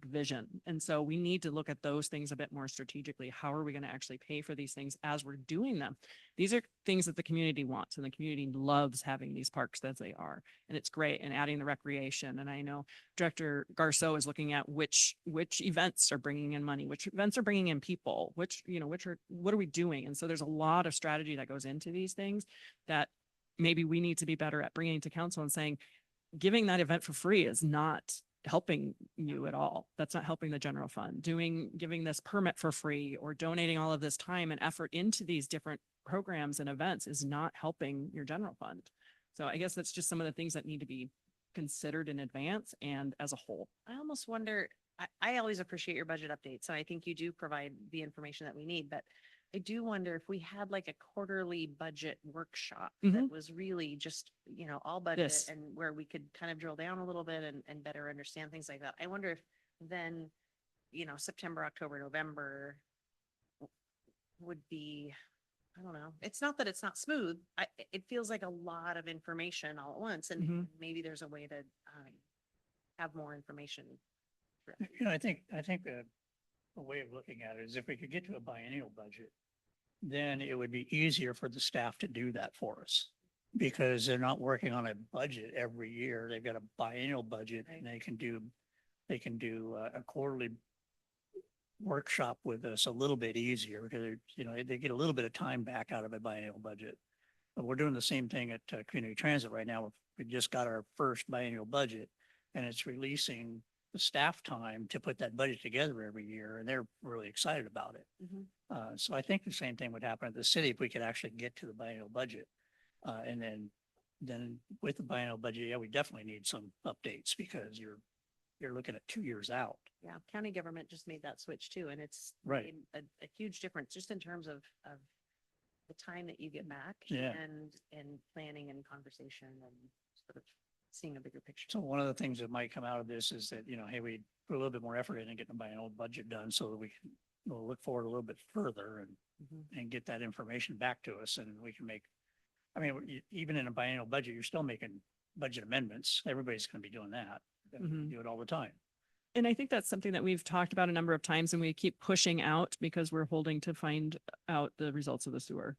vision. And so we need to look at those things a bit more strategically. How are we going to actually pay for these things as we're doing them? These are things that the community wants, and the community loves having these parks as they are. And it's great, and adding the recreation. And I know Director Garceau is looking at which events are bringing in money, which events are bringing in people, what are we doing? And so there's a lot of strategy that goes into these things that maybe we need to be better at bringing to council and saying, giving that event for free is not helping you at all. That's not helping the general fund. Giving this permit for free or donating all of this time and effort into these different programs and events is not helping your general fund. So I guess that's just some of the things that need to be considered in advance and as a whole. I almost wonder, I always appreciate your budget updates, and I think you do provide the information that we need, but I do wonder if we had like a quarterly budget workshop that was really just, all budget This. and where we could kind of drill down a little bit and better understand things like that. I wonder if then, September, October, November would be, I don't know. It's not that it's not smooth. It feels like a lot of information all at once, and maybe there's a way to have more information. I think a way of looking at it is if we could get to a biennial budget, then it would be easier for the staff to do that for us. Because they're not working on a budget every year. They've got a biennial budget, and they can do a quarterly workshop with us a little bit easier because, they get a little bit of time back out of a biennial budget. But we're doing the same thing at community transit right now. We just got our first biennial budget, and it's releasing the staff time to put that budget together every year, and they're really excited about it. So I think the same thing would happen at the city if we could actually get to the biennial budget. And then with the biennial budget, yeah, we definitely need some updates because you're looking at 2 years out. Yeah, county government just made that switch too, and it's Right. made a huge difference just in terms of the time that you get back Yeah. and planning and conversation and sort of seeing a bigger picture. So one of the things that might come out of this is that, hey, we put a little bit more effort in and get the biennial budget done so that we can look forward a little bit further and get that information back to us, and we can make, even in a biennial budget, you're still making budget amendments. Everybody's going to be doing that. We do it all the time. And I think that's something that we've talked about a number of times, and we keep pushing out because we're holding to find out the results of the sewer.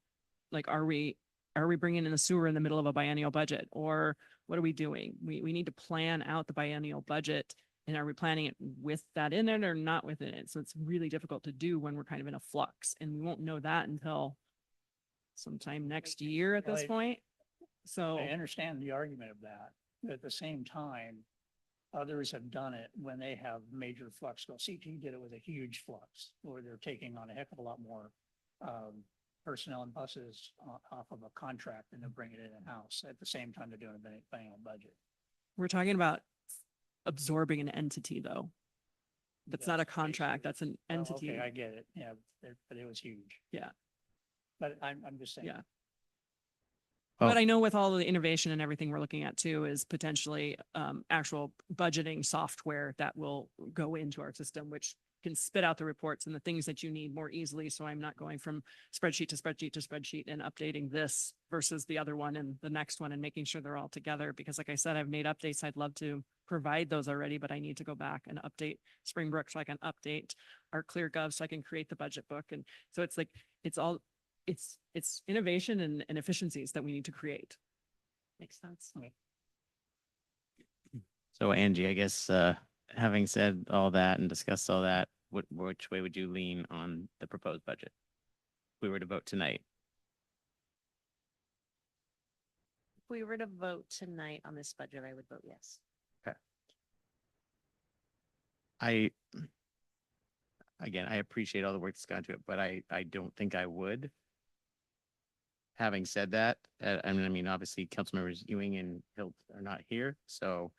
Like, are we bringing in the sewer in the middle of a biennial budget, or what are we doing? We need to plan out the biennial budget, and are we planning it with that in it or not within it? So it's really difficult to do when we're kind of in a flux, and we won't know that until sometime next year at this Right. point. So. I understand the argument of that, but at the same time, others have done it when they have major flux. Well, CT did it with a huge flux, where they're taking on a heck of a lot more personnel and buses off of a contract, and they're bringing it in-house at the same time they're doing a biennial budget. We're talking about absorbing an entity, though. That's not a contract, that's an Oh, entity. Okay, I get it. Yeah, but it was huge. Yeah. But I'm just saying. Yeah. Oh. But I know with all of the innovation and everything we're looking at too is potentially actual budgeting software that will go into our system, which can spit out the reports and the things that you need more easily. So I'm not going from spreadsheet to spreadsheet to spreadsheet and updating this versus the other one and the next one and making sure they're all together. Because like I said, I've made updates. I'd love to provide those already, but I need to go back and update Springbrook so I can update our ClearGov so I can create the budget book. And so it's like, it's innovation and efficiencies that we need to create. Makes sense. So Angie, I guess, having said all that and discussed all that, which way would you lean on the proposed budget? If we were to vote tonight? If we were to vote tonight on this budget, I would vote yes. Again, I appreciate all the work that's gone to it, but I don't think I would. Having said that, obviously council members Ewing and Hilt are not here, so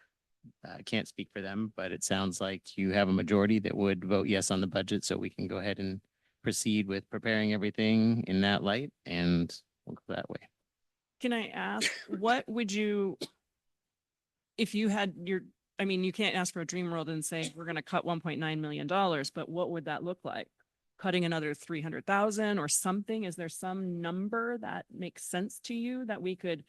I can't speak for them, but it sounds like you have a majority that would vote yes on the budget, so we can go ahead and proceed with preparing everything in that light, and we'll go that way. Can I ask, what would you, if you had I mean, you can't ask for a dream world and say, we're gonna cut $1.9 million, but what would that look like? Cutting another 300,000 or something? Is there some number that makes sense to you that we could?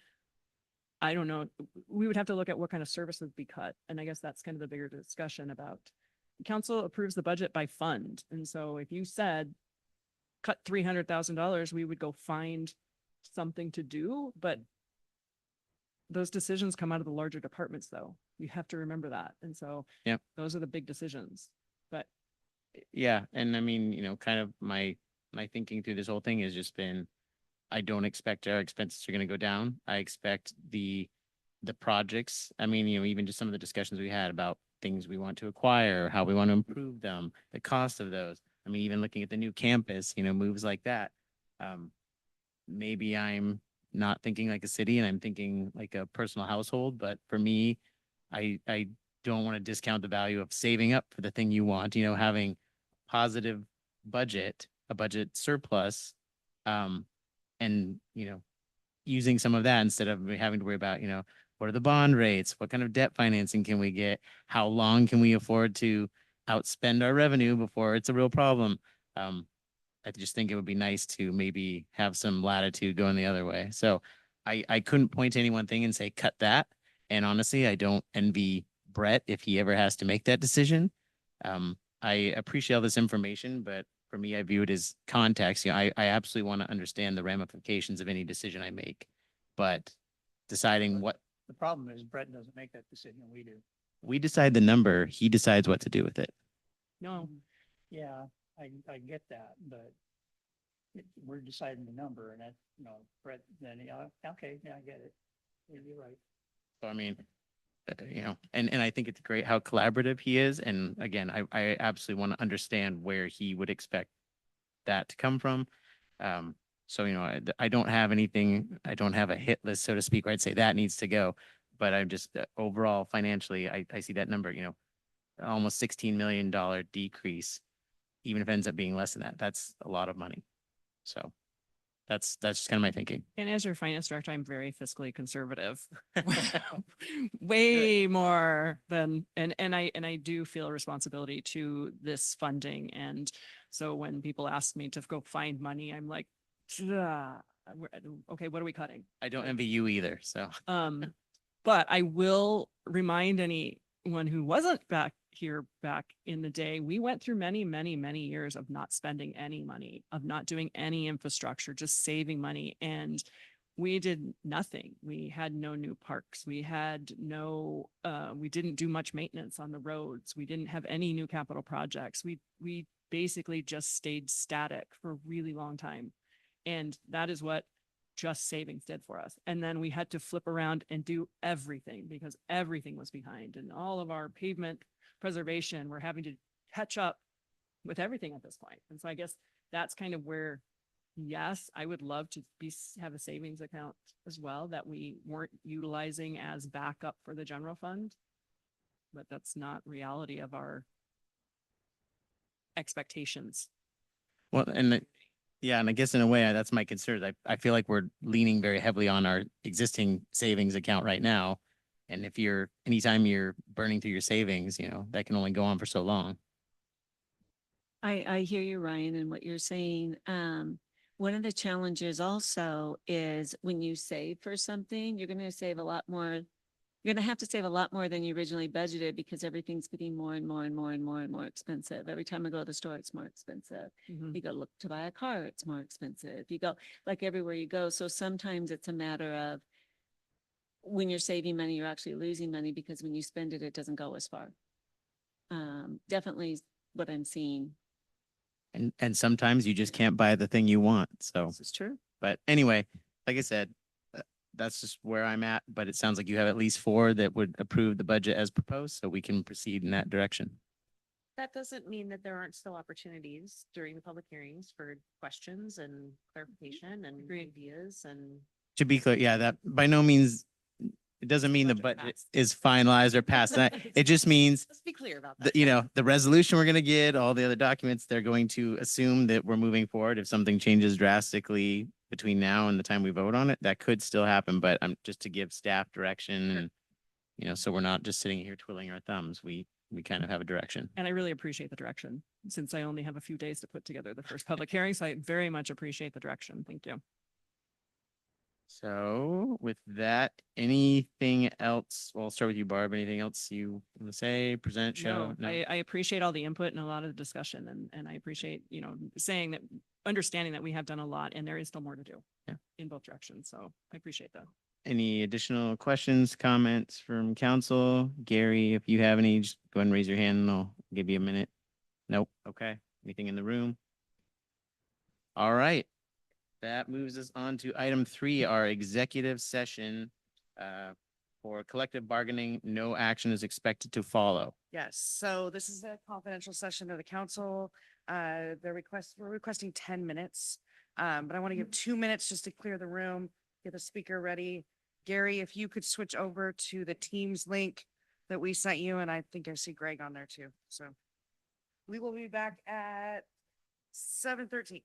I don't know. We would have to look at what kind of service would be cut. And I guess that's kind of the bigger discussion about. Council approves the budget by fund. And so if you said cut $300,000, we would go find something to do, but those decisions come out of the larger departments though. You have to remember that. And so Yep. those are the big decisions. But Yeah, and I mean, kind of my thinking through this whole thing has just been, I don't expect our expenses are gonna go down. I expect the projects, I mean, even just some of the discussions we had about things we want to acquire, how we want to improve them, the cost of those. I mean, even looking at the new campus, moves like that. Maybe I'm not thinking like a city and I'm thinking like a personal household, but for me, I don't want to discount the value of saving up for the thing you want, having positive budget, a budget surplus, and, using some of that instead of having to worry about, what are the bond rates? What kind of debt financing can we get? How long can we afford to outspend our revenue before it's a real problem? I just think it would be nice to maybe have some latitude going the other way. So I couldn't point to any one thing and say, cut that. And honestly, I don't envy Brett if he ever has to make that decision. I appreciate all this information, but for me, I view it as context. I absolutely want to understand the ramifications of any decision I make, but deciding what The problem is Brett doesn't make that decision, we do. we decide the number, he decides what to do with it. no, Yeah, I get that, but we're deciding the number and that, Brett, then, yeah, okay, yeah, I get it. You're right. So I mean, and I think it's great how collaborative he is. And again, I absolutely want to understand where he would expect that to come from. So, I don't have anything, I don't have a hit list, so to speak, where I'd say that needs to go. But I'm just overall financially, I see that number, almost $16 million decrease. Even if it ends up being less than that, that's a lot of money. So that's just kind of my thinking. and as your finance director, I'm very fiscally conservative. Way more than, and I do feel a responsibility to this funding. And so when people ask me to go find money, I'm like, okay, what are we cutting? I don't envy you either, so. But I will remind anyone who wasn't back in the day, we went through many, many, many years of not spending any money, of not doing any infrastructure, just saving money. And we did nothing. We had no new parks. We had no, we didn't do much maintenance on the roads. We didn't have any new capital projects. We basically just stayed static for a really long time. And that is what just savings did for us. And then we had to flip around and do everything because everything was behind, and all of our pavement preservation, we're having to catch up with everything at this point. And so I guess that's kind of where, yes, I would love to have a savings account as well that we weren't utilizing as backup for the general fund. But that's not reality of our expectations. Well, yeah, and I guess in a way, that's my concern. I feel like we're leaning very heavily on our existing savings account right now. And anytime you're burning through your savings, that can only go on for so long. I hear you, Ryan, and what you're saying. One of the challenges also is when you save for something, you're going to save a lot more. You're going to have to save a lot more than you originally budgeted because everything's getting more and more and more and more and more expensive. Every time I go to the store, it's more expensive. You go look to buy a car, it's more expensive. You go like everywhere you go. So sometimes it's a matter of when you're saving money, you're actually losing money because when you spend it, it doesn't go as far. Definitely what I'm seeing. And sometimes you just can't buy the thing you want. So, This is true. but anyway, like I said, that's just where I'm at, but it sounds like you have at least 4 that would approve the budget as proposed, so we can proceed in that direction. That doesn't mean that there aren't still opportunities during the public hearings for questions and clarification and ideas and. To be clear, yeah, that by no means, it doesn't mean the budget is finalized or passed. It just means Let's be clear about that. the resolution we're going to get, all the other documents, they're going to assume that we're moving forward. If something changes drastically between now and the time we vote on it, that could still happen, but I'm just to give staff direction You know, so we're not just sitting here twiddling our thumbs. We kind of have a direction. And I really appreciate the direction, since I only have a few days to put together the first public hearing. So I very much appreciate the direction. Thank you. So with that, anything else? Well, I'll start with you, Barb. Anything else you want to say, present, show? No, I appreciate all the input and a lot of the discussion, and I appreciate, you know, saying that, understanding that we have done a lot and there is still more to do. Yeah. In both directions. So I appreciate that. Any additional questions, comments from council? Gary, if you have any, just go ahead and raise your hand and I'll give you a minute. Nope. Okay. Anything in the room? All right. That moves us on to item 3, our executive session. For collective bargaining, no action is expected to follow. Yes, so this is a confidential session of the council. We're requesting 10 minutes. But I want to give 2 minutes just to clear the room, get the speaker ready. Gary, if you could switch over to the Teams link that we sent you, and I think I see Greg on there too. So we will be back at 7:13.